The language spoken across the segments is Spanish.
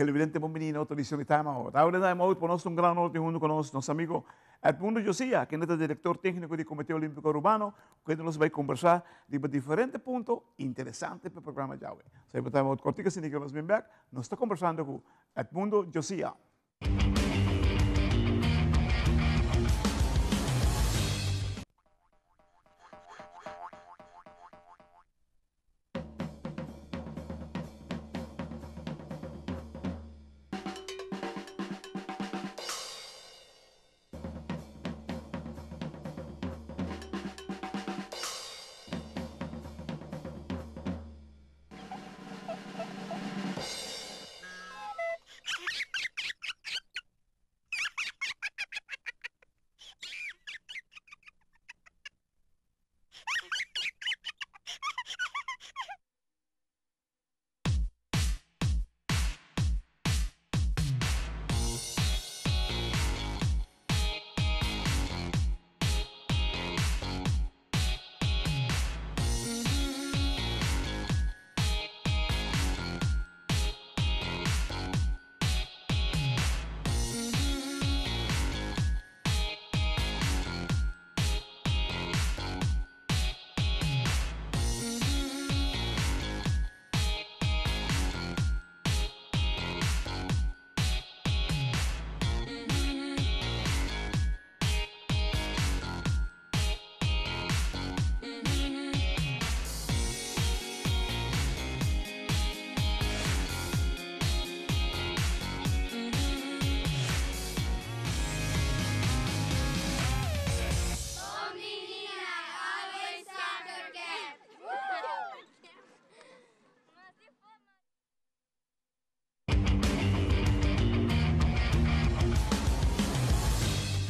televidente bombini na televisión itama. Ahora na mo ponos un gran norte junto con nos amigo Edmundo Josia, que é diretor técnico do Comitê Olímpico Urbano, que nos vai conversar de diferentes pontos interessantes para o programa de hoje. Se você está muito cortico, se Nicolas Bimberg, nós estamos conversando com Edmundo Josia.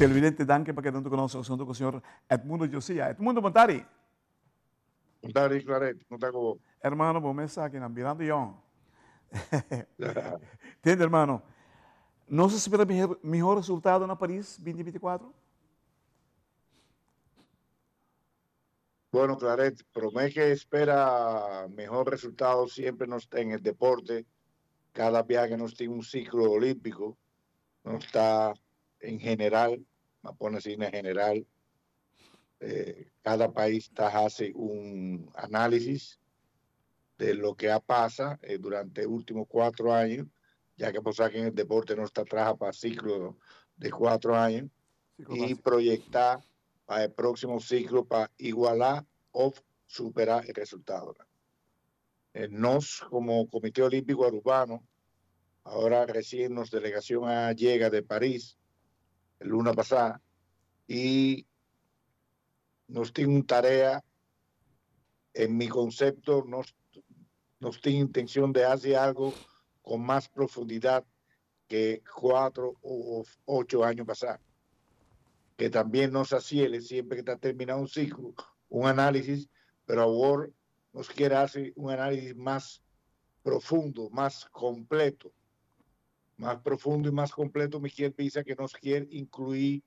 Televidente, danke para que tanto conosco junto com o senhor Edmundo Josia. Edmundo, boa tarde. Boa tarde, Claret. Como está com Hermano, bom mês aqui na Miranda Ion. Entende, hermano? Não se espera melhor resultado na Paris 2024? Bueno, Claret, promete que espera mejor resultado siempre en el deporte. Cada viaje nos tiene un ciclo olímpico, no está en general, me pone así en general. Cada país hace un análisis de lo que pasa durante los últimos 4 años, ya que en el deporte no está atrás para ciclo de 4 años, y proyectar para el próximo ciclo para igualar o superar el resultado. Nos, como Comité Olímpico Urbano, ahora recién nos delegación llega de París, el lunes pasado, y nos tiene una tarea, en mi concepto, nos tiene intención de hacer algo con más profundidad que 4 o 8 años pasados. Que también nos asiele siempre que está terminado un ciclo, un análisis, pero ahora nos quiere hacer un análisis más profundo, más completo. Más profundo y más completo, Miguel Pisa, que nos quiere incluir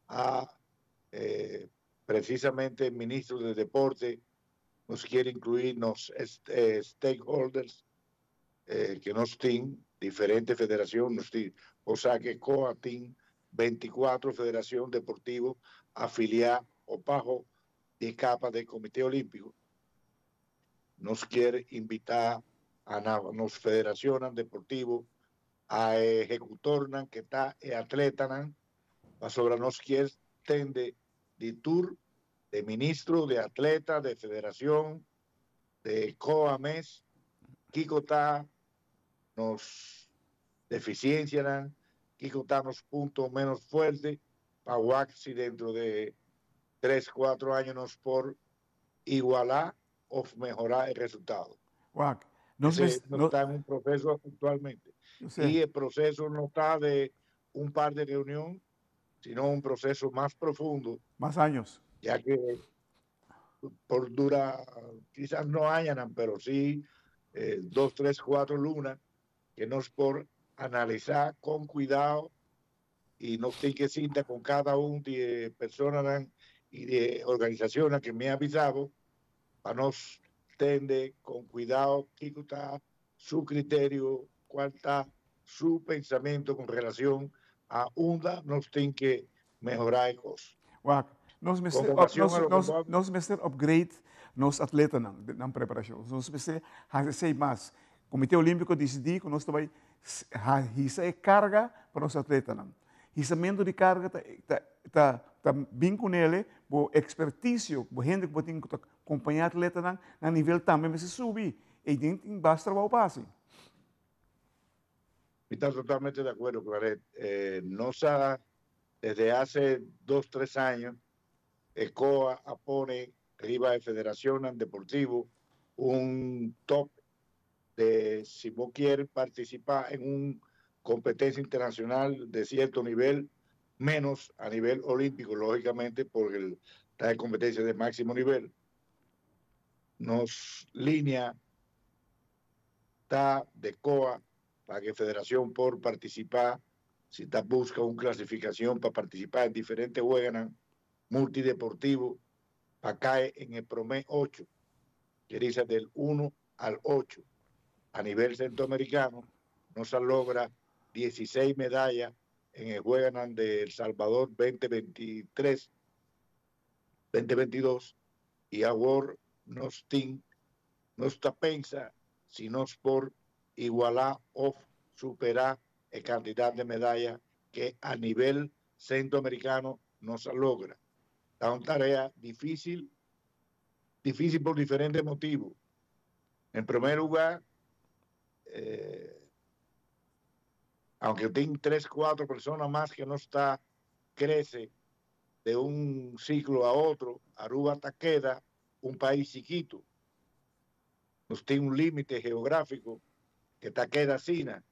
a precisamente el ministro de Deporte, nos quiere incluir los stakeholders que nos tienen, diferentes federaciones, o sea que COA tiene 24 federaciones deportivas afiliadas o bajo de capa del Comité Olímpico. Nos quiere invitar a las federaciones deportivas a ejecutar que está atleta para sobre nos quiere tende de tour de ministro, de atleta, de federación, de COAMES, Kiko está nos deficiencias, Kiko está nos puntos menos fuertes, para Waxi dentro de 3, 4 años nos por igualar o mejorar el resultado. Wow. No está en un proceso actualmente. Y el proceso no está de un par de reuniones, sino un proceso más profundo. Más años. Ya que por dura, quizás no hayan, pero sí 2, 3, 4 lunas, que nos por analizar con cuidado y nos tiene que cinta con cada una de personas y de organizaciones que me han avisado para nos tende con cuidado, qué está su criterio, cuál está su pensamiento con relación a nos tiene que mejorar cosas. Wak, nós Con mesti relación a lo que vamos, nós mesti upgrade nos atletas na preparação. Nós mesti fazer mais. O Comitê Olímpico decidiu que nós também isso é carga para os atletas. Isso de carga tá bem com ele, o expertise, o gente que tem que acompanhar atleta na nível também mas subir. E dentro basta o passe. está totalmente de acuerdo, Claret. Desde hace 2, 3 años, ECOA pone arriba de Federación Deportivo un top de si vos quieres participar en una competencia internacional de cierto nivel, menos a nivel olímpico, lógicamente, porque está en competencia de máximo nivel. Nos línea está de COA para que Federación por participar, si está busca una clasificación para participar en diferentes juegos multideportivos, para caer en el promedio 8, que dice del 1 al 8. A nivel centroamericano, no se logra 16 medallas en el Juego de El Salvador 2023, 2022, y ahora no está pensa sino por igualar o superar el cantidad de medallas que a nivel centroamericano no se logra. Es una tarea difícil por diferentes motivos. En primer lugar, aunque tiene 3, 4 personas más que no está, crece de un ciclo a otro, Aruba hasta queda un país chiquito. Nos tiene un límite geográfico que está queda Sina,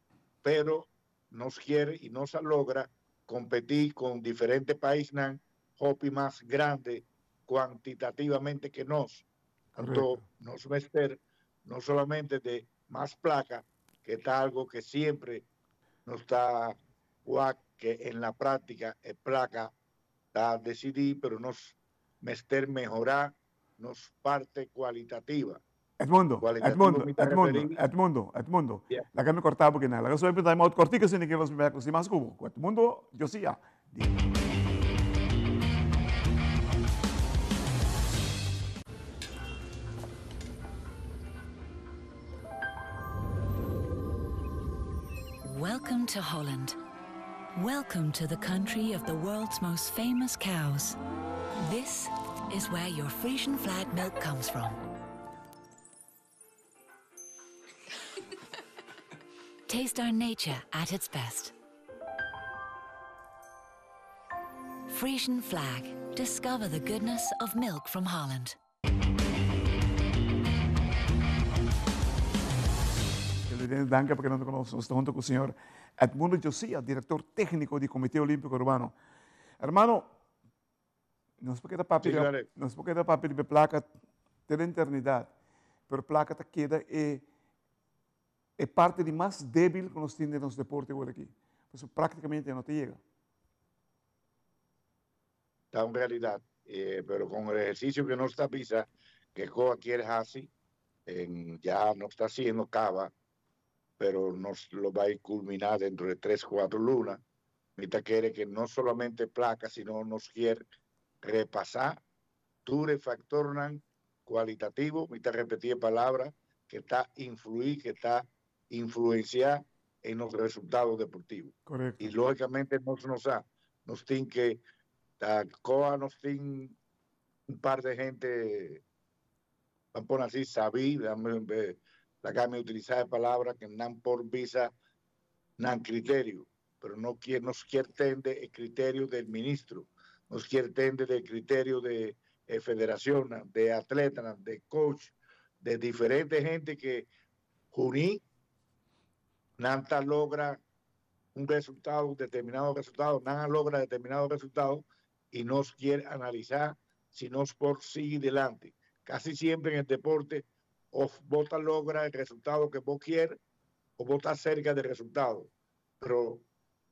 pero nos quiere y no se logra competir con diferentes países hopi más grandes cuantitativamente que nos. Tanto nos meter no solamente de más placa, que está algo que siempre no está que en la práctica es placa está decidir, pero nos meter mejorar nos parte cualitativa. Edmundo. Yeah. La que me cortaba porque nada. La que soy de modo cortico sin que los más cubo. Edmundo, yo sí ya. Welcome to Holland. Welcome to the country of the world's most famous cows. This is where your Frisian flag milk comes from. Taste our nature at its best. Frisian flag. Discover the goodness of milk from Holland. Danke porque no te conozco. Estoy junto con el señor Edmundo Josiah, director técnico del Comité Olímpico Urbano. Hermano, no es porque da papel de placa de la eternidad, pero placa te queda es parte de más débil que nos tiene en los deportes por aquí. Pues prácticamente no te llega. Está en realidad, pero con el ejercicio que no está pisa, que Coa quiere así, ya no está haciendo cava, pero nos lo va a culminar dentro de 3, 4 lunas. Mita quiere que no solamente placa, sino nos quiere repasar ture factor cualitativo, mita repetir palabras que está influenciar en los resultados deportivos. Correcto. Y lógicamente nos tiene que COA nos tiene un par de gente, vamos a poner así, sabí, la que me utilizar de palabras que no por visa, no criterio, pero no nos quiere tender el criterio del ministro, nos quiere tender el criterio de federación, de atletas, de coach, de diferentes gente que unir, nada logra un determinado resultado, nada logra determinado resultado y nos quiere analizar si nos por sigue adelante. Casi siempre en el deporte, o vos logra el resultado que vos quieres, o vos estás cerca del resultado. Pero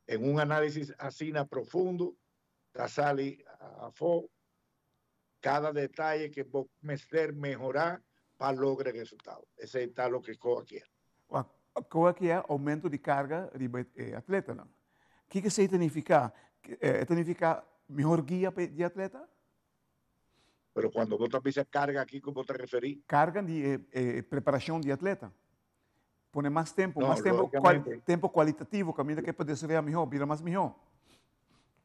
en un análisis así profundo, te sale a cada detalle que vos mejorar para lograr el resultado. Ese es lo que COA quiere. qual que é o aumento de carga de atleta. O que isso significa? Significa melhor guia de atleta? Pero cuando vos también carga aquí, ¿cómo te referís? Carga de preparação de atleta. Pone mais tempo, No, mais tempo, lógicamente, tempo qualitativo, que a medida que pode desarrollar melhor, vira mais melhor.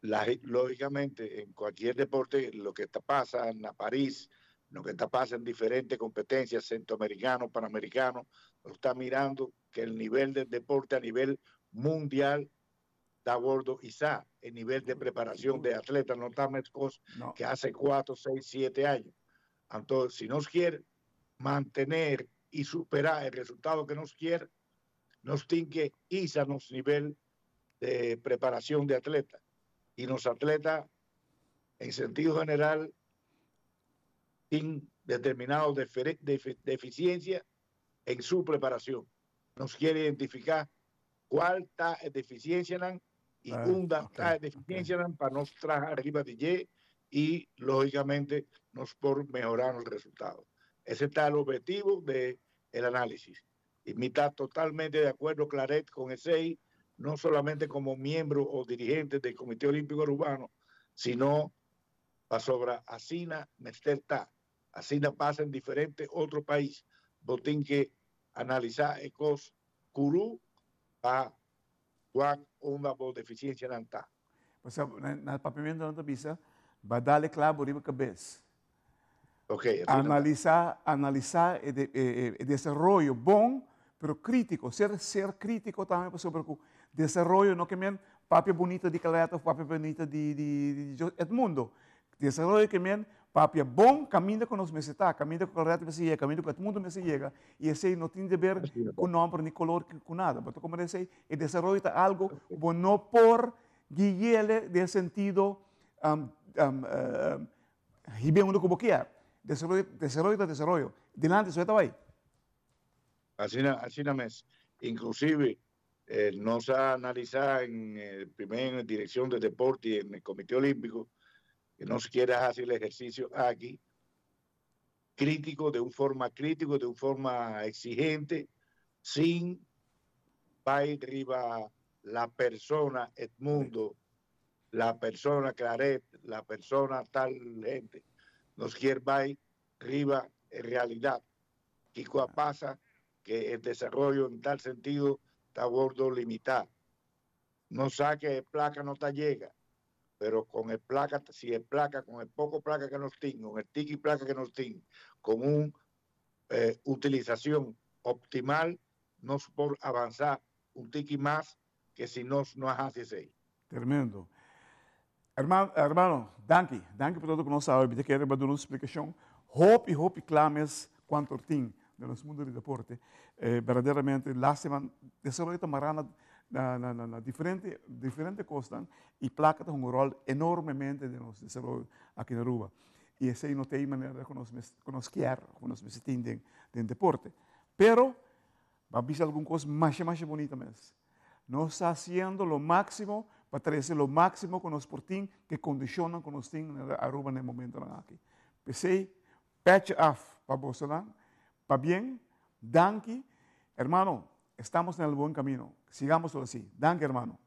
lógicamente, en cualquier deporte, lo que pasa en París, lo que pasa en diferentes competencias, centroamericanos, panamericanos, lo está mirando que el nivel del deporte a nivel mundial está gordo y el nivel de preparación de atletas no está mejor que hace 4, 6, 7 años. Entonces, si nos quiere mantener y superar el resultado que nos quiere, nos tiene que ir a nuestro nivel de preparación de atletas. Y los atletas, en sentido general, tienen determinadas deficiencias en su preparación. Nos quiere identificar cuál está de deficiencia y una está de deficiencia para nos traer arriba de y, lógicamente, nos por mejorar los resultados. Ese está el objetivo del análisis. Y me está totalmente de acuerdo, Claret, con ese, no solamente como miembro o dirigente del Comité Olímpico Urbano, sino para sobre Asina Mesterta. Asina pasa en diferentes otros países. Vos tenés que analizar ecos curú para una deficiencia não está. Você, na papimento da visa, vai dar claro riba cabeça. Okay, analisar o desenvolvimento bom, pero crítico, ser crítico também sobre o desenvolvimento, não que men papel bonita de Caleta, papel bonita de mundo. Desenvolvimento que men papel bom, caminha com os meses, caminha com o Caleta me chega, caminha com o mundo me chega, e esse não tem de ver com nome nem color com nada. Mas como disse, o desenvolvimento é algo bom não por guiele de sentido e bem como quer. Desarrollo. Delante, eso estaba ahí. Así es. Inclusive, nos ha analizado en el primer dirección de deporte y en el Comité Olímpico, que nos quiere hacer el ejercicio aquí, crítico, de una forma exigente, sin ir arriba la persona, Edmundo, la persona Claret, la persona tal gente. Nos quiere ir arriba en realidad. ¿Qué pasa? Que el desarrollo en tal sentido está gordo limitado. No saque el placa, no te llega, pero con el placa, si el placa, con el poco placa que nos tiene, con el tiki placa que nos tiene, con una utilización optimal, nos por avanzar un tiki más que si no hace así. Tremendo. Hermano, danke por tudo que nós sabemos. Eu quero dar uma explicação. Hope clames quanto tem no mundo do deporte. Verdadeiramente, lástima, desenvolvimento marana na diferente coisas e placa tem rol enormemente de nosso desenvolvimento aqui na Aruba. E essa não tem maneira que nós queremos, que nós entendemos do deporte. Pero, vai ser alguma coisa mais bonita mesmo. Nós estamos fazendo o máximo para trazer o máximo com os portinhos que condicionam com os times na Aruba no momento aqui. Pensei, patch off para Bolsonaro, para bem, danke, hermano, estamos no bom caminho, sigamos assim. Danke, hermano.